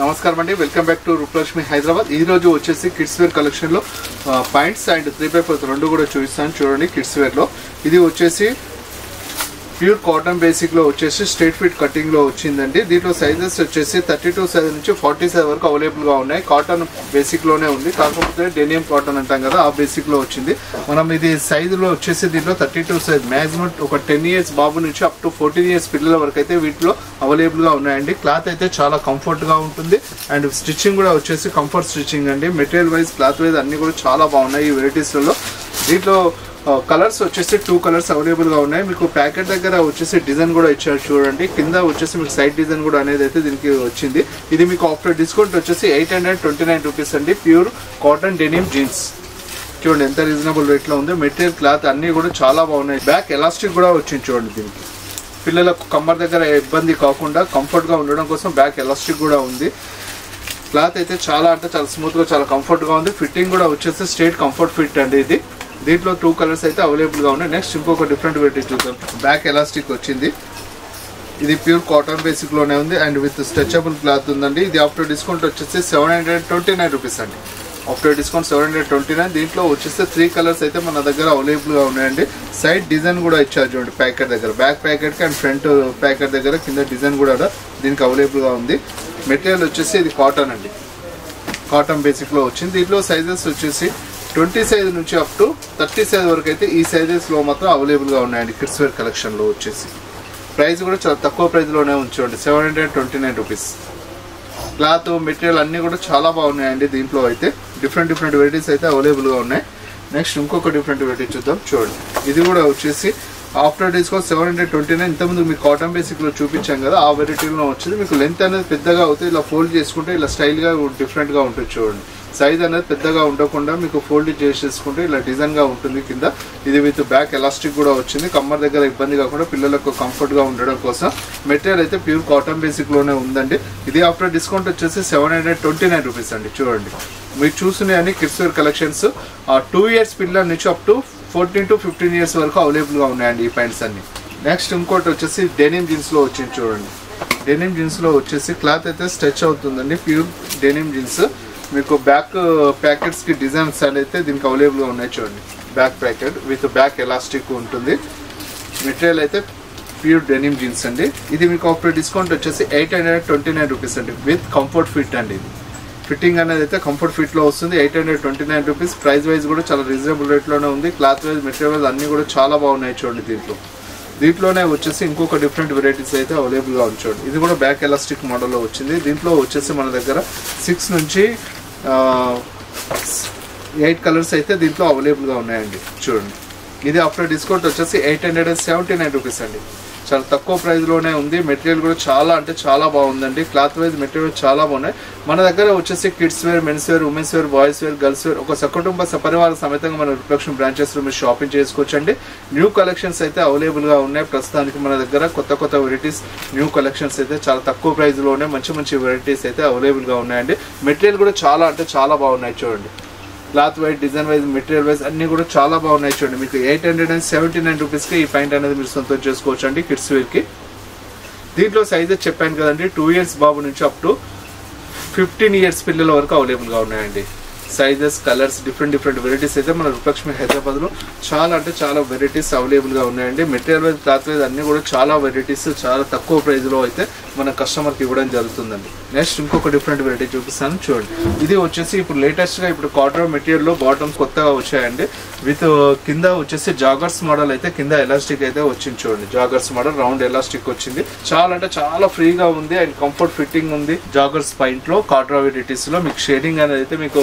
నమస్కారం అండి, welcome back to Rupalakshmi Hyderabad. ఈ రోజు వచ్చేసి కిడ్స్ వేర్ కలెక్షన్ లో పాయింట్స్ అండ్ 3x4 రెండు కూడా చూపిస్తాను. చూడండి, కిడ్స్ వేర్ లో ఇది వచ్చేసి ప్యూర్ కాటన్ బేసిక్ లో వచ్చేసి స్ట్రైట్ ఫిట్ కటింగ్ లో వచ్చిందండి. దీంట్లో సైజెస్ వచ్చేసి 32 సైజ్ నుంచి 40 సైజ్ వరకు అవైలబుల్ గా ఉన్నాయి. కాటన్ బేసిక్ లోనే ఉంది, కాకపోతే డెనియం కాటన్ అంటాం కదా, ఆ బేసిక్ లో వచ్చింది. మనం ఇది సైజ్ లో వచ్చేసి దీంట్లో 32 సైజ్ మాక్సిమం ఒక 10 ఇయర్స్ బాబు నుంచి అప్ టు 14 ఇయర్స్ పిల్లల వరకు అయితే వీటిలో అవైలబుల్ గా ఉన్నాయండి. క్లాత్ అయితే చాలా కంఫర్ట్ గా ఉంటుంది అండ్ స్టిచ్చింగ్ కూడా వచ్చేసి కంఫర్ట్ స్టిచ్చింగ్ అండి. మెటీరియల్ వైజ్, క్లాత్ వైజ్ అన్ని కూడా చాలా బాగున్నాయి ఈ వెరైటీస్ లలో. దీంట్లో కలర్స్ వచ్చేసి 2 కలర్స్ అవైలబుల్ గా ఉన్నాయి. మీకు ప్యాకెట్ దగ్గర వచ్చేసి డిజైన్ కూడా ఇచ్చారు చూడండి. కింద వచ్చేసి మీకు సైడ్ డిజైన్ కూడా అనేది అయితే దీనికి వచ్చింది. ఇది మీకు ఆఫ్టర్ డిస్కౌంట్ వచ్చేసి 829 రూపీస్ అండి. ప్యూర్ కాటన్ డెనిమ్ జీన్స్ చూడండి ఎంత రీజనబుల్ రేట్ లో ఉంది. మెటీరియల్, క్లాత్ అన్ని కూడా చాలా బాగున్నాయి. బ్యాక్ ఎలాస్టిక్ కూడా వచ్చింది చూడండి. దీనికి పిల్లలకు కమ్మర్ దగ్గర ఇబ్బంది కాకుండా కంఫర్ట్ గా ఉండడం కోసం బ్యాక్ ఎలాస్టిక్ కూడా ఉంది. క్లాత్ అయితే చాలా అంటే చాలా స్మూత్ గా, చాలా కంఫర్ట్ గా ఉంది. ఫిట్టింగ్ కూడా వచ్చేసి స్ట్రైట్ కంఫర్ట్ ఫిట్ అండి ఇది. దీంట్లో 2 కలర్స్ అయితే అవైలబుల్ గా ఉన్నాయి. నెక్స్ట్ ఇంకొక డిఫరెంట్ వెరైటీ చూద్దాం. బ్యాక్ ఎలాస్టిక్ వచ్చింది. ఇది ప్యూర్ కాటన్ బేసిక్ లోనే ఉంది అండ్ విత్ స్ట్రెచబుల్ క్లాత్ ఉందండి. ఇది ఆఫ్టర్ డిస్కౌంట్ వచ్చేసి 729 రూపీస్ అండి. After discount 729. దీంట్లో వచ్చేసి 3 కలర్స్ అయితే మన దగ్గర అవైలబుల్ గా ఉన్నాయండి. సైడ్ డిజైన్ కూడా ఇచ్చారు చూడండి ప్యాకెట్ దగ్గర. బ్యాక్ ప్యాకెట్ కి అండ్ ఫ్రంట్ ప్యాకెట్ దగ్గర కింద డిజైన్ కూడా దీనికి అవైలబుల్ గా ఉంది. మెటీరియల్ వచ్చేసి ఇది కాటన్ అండి, కాటన్ బేసిక్ లో వచ్చింది. దీంట్లో సైజెస్ వచ్చేసి 20 సైజ్ నుంచి అప్ టు 30 సైజ్ వరకు అయితే ఈ సైజెస్ లో మాత్రం అవైలబుల్ గా ఉన్నాయండి కిడ్స్ వేర్ కలెక్షన్ లో వచ్చేసి. ప్రైస్ కూడా చాలా తక్కువ ప్రైస్ లోనే ఉంచండి, 729 రూపీస్. క్లాత్, మెటీరియల్ అన్ని కూడా చాలా బాగున్నాయండి. దీంట్లో అయితే డిఫరెంట్ వెరైటీస్ అయితే అవైలబుల్ గా ఉన్నాయి. నెక్స్ట్ ఇంకొక డిఫరెంట్ వెరైటీ చూద్దాం. చూడండి, ఇది కూడా వచ్చేసి ఆఫ్టర్ డిస్కౌంట్ 729. ఇంతకుముందు మీకు కాటన్ బేసిక్ లో చూపించాం కదా, ఆ వెరైటీలో వచ్చింది. మీకు లెంత్ అనేది పెద్దగా అవుతుంది, ఇలా ఫోల్డ్ చేసుకుంటే ఇలా స్టైల్ గా డిఫరెంట్ గా ఉంటుంది చూడండి. సైజ్ అనేది పెద్దగా ఉండకుండా మీకు ఫోల్డ్ చేసేసుకుంటే ఇలా డిజైన్ గా ఉంటుంది కింద. ఇది విత్ బ్యాక్ ఎలాస్టిక్ కూడా వచ్చింది. కమ్మర్ దగ్గర ఇబ్బంది కాకుండా పిల్లలకు కంఫర్ట్ గా ఉండడం కోసం. మెటీరియల్ అయితే ప్యూర్ కాటన్ బేసిక్ లోనే ఉందండి. ఇది ఆఫ్టర్ డిస్కౌంట్ వచ్చేసి 729 రూపీస్ అండి. చూడండి, మీరు చూస్తున్నాయని కిడ్స్ వేర్ కలెక్షన్స్ 2 ఇయర్స్ పిల్లల నుంచి అప్ టు 14 to 15 ఇయర్స్ వరకు అవైలబుల్ గా ఉన్నాయండి ఈ ప్యాంట్స్ అన్ని. నెక్స్ట్ ఇంకోటి వచ్చేసి డెనిమ్ జీన్స్ లో వచ్చింది చూడండి. డెనిమ్ జీన్స్ లో వచ్చేసి క్లాత్ అయితే స్ట్రెచ్ అవుతుందండి. Pure denim jeans. మీకు బ్యాక్ ప్యాకెట్స్ కి డిజైన్స్ అయితే దీనికి అవైలబుల్ గా ఉన్నాయి చూడండి. Back packet with back elastic ఉంటుంది. మెటీరియల్ అయితే ప్యూర్ డెనిమ్ జీన్స్ అండి. ఇది మీకు ఆఫ్టర్ డిస్కౌంట్ వచ్చేసి 829 రూపీస్ అండి. విత్ కంఫర్ట్ ఫిట్ అండి. ఇది ఫిట్టింగ్ అనేది అయితే కంఫర్ట్ ఫిట్ లో వస్తుంది. 829 రూపీస్. ప్రైస్ వైజ్ కూడా చాలా రీజనబుల్ రేట్ లోనే ఉంది. క్లాత్ వైజ్, మెటీరియల్ వైజ్ అన్ని కూడా చాలా బాగున్నాయి చూడండి. దీంట్లోనే వచ్చేసి ఇంకొక డిఫరెంట్ వెరైటీస్ అయితే అవైలబుల్ గా ఉంచండి. ఇది కూడా బ్యాక్ ఎలాస్టిక్ మోడల్ లో వచ్చింది. దీంట్లో వచ్చేసి మన దగ్గర 6 నుంచి 8 కలర్స్ అయితే దీంట్లో అవైలబుల్ గా ఉన్నాయండి చూడండి. ఇది ఆఫ్టర్ డిస్కౌంట్ వచ్చేసి 879 రూపీస్ అండి. చాలా తక్కువ ప్రైస్ లోనే ఉంది. మెటీరియల్ కూడా చాలా అంటే చాలా బాగుందండి. క్లాత్ వైజ్, మెటీరియల్ చాలా బాగున్నాయి. మన దగ్గర వచ్చేసి kids wear, men's wear, women's wear, boys wear, girls wear ఒక సకుటుంబ సపరివార సమేతంగా మన రూపలక్ష్మి బ్రాంచెస్ లో మీరు షాపింగ్ చేసుకోవచ్చండి. న్యూ కలెక్షన్స్ అయితే అవైలబుల్ గా ఉన్నాయి. ప్రస్తుతానికి మన దగ్గర కొత్త వెరైటీస్, న్యూ కలెక్షన్స్ అయితే చాలా తక్కువ ప్రైస్ లోనే మంచి వెరైటీస్ అయితే అవైలబుల్ గా ఉన్నాయండి. మెటీరియల్ కూడా చాలా అంటే చాలా బాగున్నాయి చూడండి. Cloth wise, design wise, material wise అన్ని కూడా చాలా బాగున్నాయి చూడండి. మీకు 879 రూపీస్ కి ఈ ప్యాంట్ అనేది మీరు సొంతం చేసుకోవచ్చు అండి కిడ్స్ వేర్ కి. దీంట్లో సైజెస్ చెప్పాను కదండి, 2 ఇయర్స్ బాబు నుంచి అప్ టు 15 ఇయర్స్ పిల్లల వరకు అవైలబుల్ గా ఉన్నాయండి. సైజెస్, కలర్స్, డిఫరెంట్ వెరైటీస్ అయితే మన రూపలక్ష్మి హైదరాబాద్ లో చాలా అంటే చాలా వెరైటీస్ అవైలబుల్ గా ఉన్నాయండి. మెటీరియల్ వైజ్, క్లాత్ వైజ్ అన్ని కూడా చాలా వెరైటీస్ చాలా తక్కువ ప్రైస్ లో అయితే మన కస్టమర్ కి ఇవ్వడం జరుగుతుందండి. నెక్స్ట్ ఇంకొక డిఫరెంట్ వెరైటీ చూపిస్తాను చూడండి. ఇది వచ్చేసి ఇప్పుడు లేటెస్ట్ గా ఇప్పుడు కాటన్ మెటీరియల్ లో బాటమ్స్ కొత్తగా వచ్చాయండి. విత్ కింద వచ్చేసి జాగర్స్ మోడల్ అయితే కింద ఎలాస్టిక్ అయితే వచ్చింది చూడండి. జాగర్స్ మోడల్ రౌండ్ ఎలాస్టిక్ వచ్చింది. చాలా అంటే చాలా ఫ్రీగా ఉంది అండ్ కంఫర్ట్ ఫిట్టింగ్ ఉంది. జాగర్స్ పాయింట్ లో కాటన్ వెరైటీస్ లో మీకు షేడింగ్ అనేది అయితే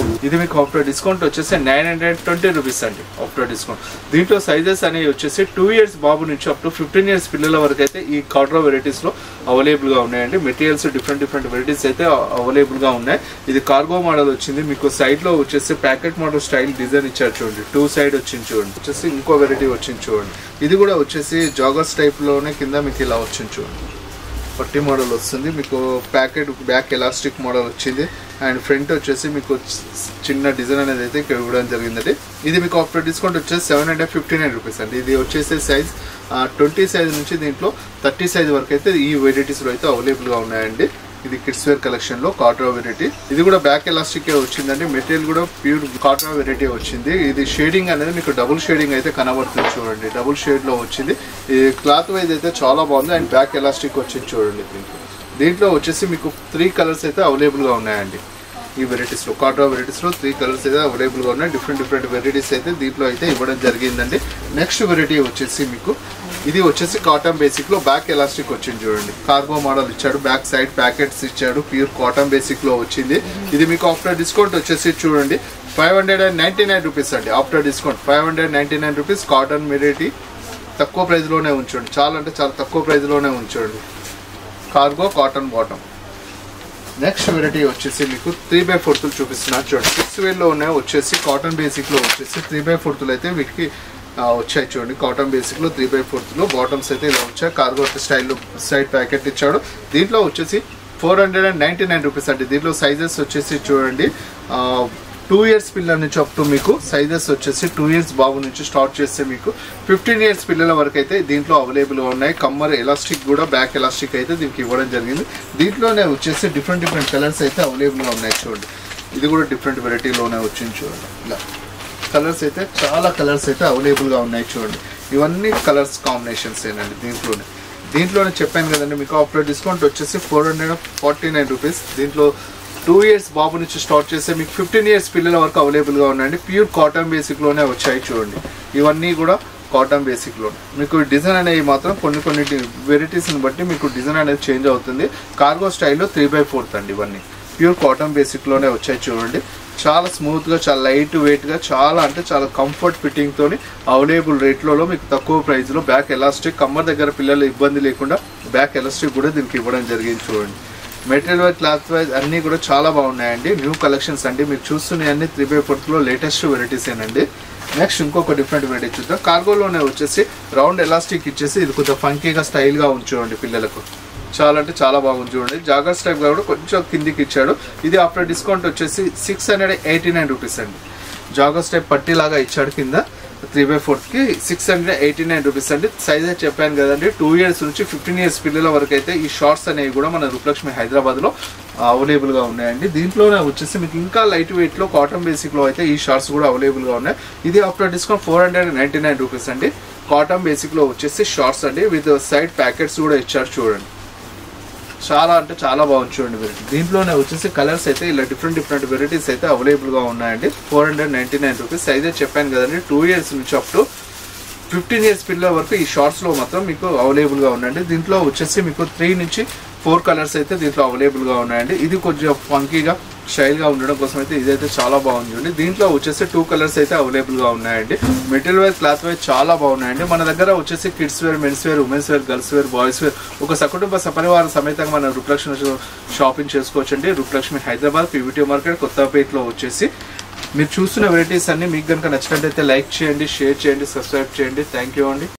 ఇది మీకు ఆఫ్టర్ డిస్కౌంట్ వచ్చేసి 920 రూపీస్ అండి ఆఫ్టర్ డిస్కౌంట్. దీంట్లో సైజెస్ అనేవి వచ్చేసి 2 ఇయర్స్ బాబు నుంచి అప్ టు 15 ఇయర్స్ పిల్లల వరకు అయితే ఈ కాటన్ వెరైటీస్ లో అవైలబుల్ గా ఉన్నాయండి. మెటీరియల్స్ డిఫరెంట్ వెరైటీస్ అయితే అవైలబుల్ గా ఉన్నాయి. ఇది కార్గో మోడల్ వచ్చింది. మీకు సైడ్ లో వచ్చేసి ప్యాకెట్ మోడల్ స్టైల్ డిజైన్ ఇచ్చారు చూడండి. 2 సైడ్ వచ్చింది చూడండి. వచ్చేసి ఇంకో వెరైటీ వచ్చింది చూడండి. ఇది కూడా వచ్చేసి జాగర్స్ టైప్ లోనే కింద మీకు ఇలా వచ్చింది చూడండి. పట్టి మోడల్ వస్తుంది. మీకు ప్యాకెట్ బ్యాక్ ఎలాస్టిక్ మోడల్ వచ్చింది అండ్ ఫ్రంట్ వచ్చేసి మీకు చిన్న డిజైన్ అనేది అయితే ఇక్కడ ఇవ్వడం జరిగిందండి. ఇది మీకు ఆఫ్టర్ డిస్కౌంట్ వచ్చేసి 759 రూపీస్ అండి. ఇది వచ్చేసి సైజ్ 20 సైజ్ నుంచి దీంట్లో 30 సైజ్ వరకు అయితే ఈ వెరైటీస్ లో అయితే అవైలబుల్ గా ఉన్నాయండి. ఇది కిడ్స్ వేర్ కలెక్షన్ లో కాటన్ వెరైటీ. ఇది కూడా బ్యాక్ ఎలాస్టిక్ వచ్చిందండి. మెటీరియల్ కూడా ప్యూర్ కాటన్ వెరైటీ వచ్చింది. ఇది షేడింగ్ అనేది మీకు డబుల్ షేడింగ్ అయితే కనబడుతుంది చూడండి. డబుల్ షేడ్ లో వచ్చింది. ఈ క్లాత్ వైజ్ అయితే చాలా బాగుంది అండ్ బ్యాక్ ఎలాస్టిక్ వచ్చింది చూడండి. దీంట్లో వచ్చేసి మీకు 3 కలర్స్ అయితే అవైలబుల్ గా ఉన్నాయండి. ఈ వెరైటీస్ లో కాటన్ వెరైటీస్ లో 3 కలర్స్ అయితే అవైలబుల్ గా ఉన్నాయి. డిఫరెంట్ వెరైటీస్ అయితే దీంట్లో అయితే ఇవ్వడం జరిగిందండి. నెక్స్ట్ వెరైటీ వచ్చేసి మీకు ఇది వచ్చేసి కాటన్ బేసిక్ లో బ్యాక్ ఎలాస్టిక్ వచ్చింది చూడండి. కార్గో మోడల్ ఇచ్చాడు. బ్యాక్ సైడ్ ప్యాకెట్స్ ఇచ్చాడు. ప్యూర్ కాటన్ బేసిక్ లో వచ్చింది. ఇది మీకు ఆఫ్టర్ డిస్కౌంట్ వచ్చేసి చూడండి 599 రూపీస్ అండి. After discount 599 rupees. Cotton variety తక్కువ ప్రైస్ లోనే ఉంచండి. చాలా అంటే చాలా తక్కువ ప్రైస్ లోనే ఉంచండి. Cargo cotton bottom. Next variety వచ్చేసి మీకు 3/4 చూపిస్తున్నాను చూడండి. కిడ్స్ వేర్ లో ఉన్నాయి వచ్చేసి కాటన్ బేసిక్ లో వచ్చేసి 3/4 అయితే వీటికి వచ్చాయి చూడండి. కాటన్ బేసిక్ లో 3/4 బాటమ్స్ అయితే ఇలా వచ్చాయి. కార్గో స్టైల్లో సైడ్ ప్యాకెట్ ఇచ్చాడు. దీంట్లో వచ్చేసి 499 రూపీస్ అండి. దీంట్లో సైజెస్ వచ్చేసి చూడండి 2 ఇయర్స్ పిల్లల నుంచి అప్ టు మీకు సైజెస్ వచ్చేసి 2 ఇయర్స్ బాబు నుంచి స్టార్ట్ చేస్తే మీకు 15 ఇయర్స్ పిల్లల వరకు అయితే దీంట్లో అవైలబుల్గా ఉన్నాయి. కమ్మర్ ఎలాస్టిక్ కూడా బ్యాక్ ఎలాస్టిక్ అయితే దీనికి ఇవ్వడం జరిగింది. దీంట్లోనే వచ్చేసి డిఫరెంట్ కలర్స్ అయితే అవైలబుల్గా ఉన్నాయి చూడండి. ఇది కూడా డిఫరెంట్ వెరైటీలోనే వచ్చింది చూడండి. ఇలా కలర్స్ అయితే చాలా కలర్స్ అయితే అవైలబుల్గా ఉన్నాయి చూడండి. ఇవన్నీ కలర్స్ కాంబినేషన్స్ ఏనండి. దీంట్లోనే చెప్పాను కదండి మీకు ఆఫ్టర్ డిస్కౌంట్ వచ్చేసి 449 రూపీస్. దీంట్లో 2 ఇయర్స్ బాబు నుంచి స్టార్ట్ చేస్తే మీకు 15 ఇయర్స్ పిల్లల వరకు అవైలబుల్గా ఉన్నాయండి. ప్యూర్ కాటన్ బేసిక్లోనే వచ్చాయి చూడండి. ఇవన్నీ కూడా కాటన్ బేసిక్లో మీకు డిజైన్ అనేవి మాత్రం కొన్ని వెరైటీస్ని బట్టి మీకు డిజైన్ అనేది చేంజ్ అవుతుంది. కార్గో స్టైల్లో 3/4 అండి. ఇవన్నీ ప్యూర్ కాటన్ బేసిక్లోనే వచ్చాయి చూడండి. చాలా స్మూత్గా, చాలా లైట్ వెయిట్గా, చాలా అంటే చాలా కంఫర్ట్ ఫిట్టింగ్తో అవైలబుల్ రేట్లలో మీకు తక్కువ ప్రైస్లో బ్యాక్ ఎలాస్టిక్ కమ్మర్ దగ్గర పిల్లలు ఇబ్బంది లేకుండా బ్యాక్ ఎలాస్టిక్ కూడా దీనికి ఇవ్వడం జరిగింది చూడండి. మెటీరియల్ వైజ్ క్లాత్ వైజ్ అన్నీ కూడా చాలా బాగున్నాయండి. న్యూ కలెక్షన్స్ అండి. మీరు చూస్తున్నాయి అన్ని 3/4లో లేటెస్ట్ వెరైటీస్ ఏనండి. నెక్స్ట్ ఇంకొక డిఫరెంట్ వెరైటీ చూద్దాం. కార్గోలోనే వచ్చేసి రౌండ్ ఎలాస్టిక్ ఇచ్చేసి ఇది కొంచెం ఫంకీగా స్టైల్గా ఉంచండి పిల్లలకు. చాలా అంటే చాలా బాగుంది చూడండి. జాగర్స్ టైప్ కూడా కొంచెం కిందికి ఇచ్చాడు. ఇది ఆఫ్టర్ డిస్కౌంట్ వచ్చేసి 689 రూపీస్ అండి. జాగర్స్ టైప్ పట్టీలాగా ఇచ్చాడు కింద 3/4కి 689 రూపీస్ అండి. సైజ్ అయితే చెప్పాను కదండి 2 ఇయర్స్ నుంచి 15 ఇయర్స్ పిల్లల వరకు అయితే ఈ షార్ట్స్ అనేవి కూడా మన రూపలక్ష్మి హైదరాబాద్లో అవైలబుల్గా ఉన్నాయండి. దీంట్లోనే వచ్చేసి మీకు ఇంకా లైట్ వెయిట్లో కాటన్ బేసిక్లో అయితే ఈ షార్ట్స్ కూడా అవైలబుల్గా ఉన్నాయి. ఇది ఆఫ్టర్ డిస్కౌంట్ 499 రూపీస్ అండి. కాటన్ బేసిక్లో వచ్చేసి షార్ట్స్ అండి. విత్ సైడ్ ప్యాకెట్స్ కూడా ఇచ్చారు చూడండి. చాలా అంటే చాలా బాగుంది చూడండి వెరైటీ. దీంట్లోనే వచ్చేసి కలర్స్ అయితే ఇలా డిఫరెంట్ వెరైటీస్ అయితే అవైలబుల్గా ఉన్నాయండి. 499 రూపీస్. సైజ్ చెప్పాను కదండి 2 ఇయర్స్ నుంచి అప్ టు 15 ఇయర్స్ పిల్లల వరకు ఈ షార్ట్స్లో మాత్రం మీకు అవైలబుల్గా ఉన్నాయండి. దీంట్లో వచ్చేసి మీకు 3 నుంచి 4 కలర్స్ అయితే దీంట్లో అవైలబుల్గా ఉన్నాయండి. ఇది కొంచెం ఫంకీగా స్టైల్గా ఉండడం కోసం అయితే ఇదైతే చాలా బాగుంది. దీంట్లో వచ్చేసి 2 కలర్స్ అయితే అవైలబుల్గా ఉన్నాయండి. మెటీరియల్ వైజ్ క్లాత్ వైజ్ చాలా బాగున్నాయండి. మన దగ్గర వచ్చేసి kids wear, men's wear, women's wear, girls wear, boys wear ఒక సకుటుంబ సపరివార సమేతంగా మన రూపలక్ష్మి షాపింగ్ చేసుకోవచ్చండి. రూపలక్ష్మి హైదరాబాద్ పీవీటీ మార్కెట్ కొత్తపేటలో వచ్చేసి మీరు చూస్తున్న వెరైటీస్ అన్ని మీకు కనుక నచ్చినట్లయితే లైక్ చేయండి, షేర్ చేయండి, సబ్స్క్రైబ్ చేయండి. థ్యాంక్ యూ అండి.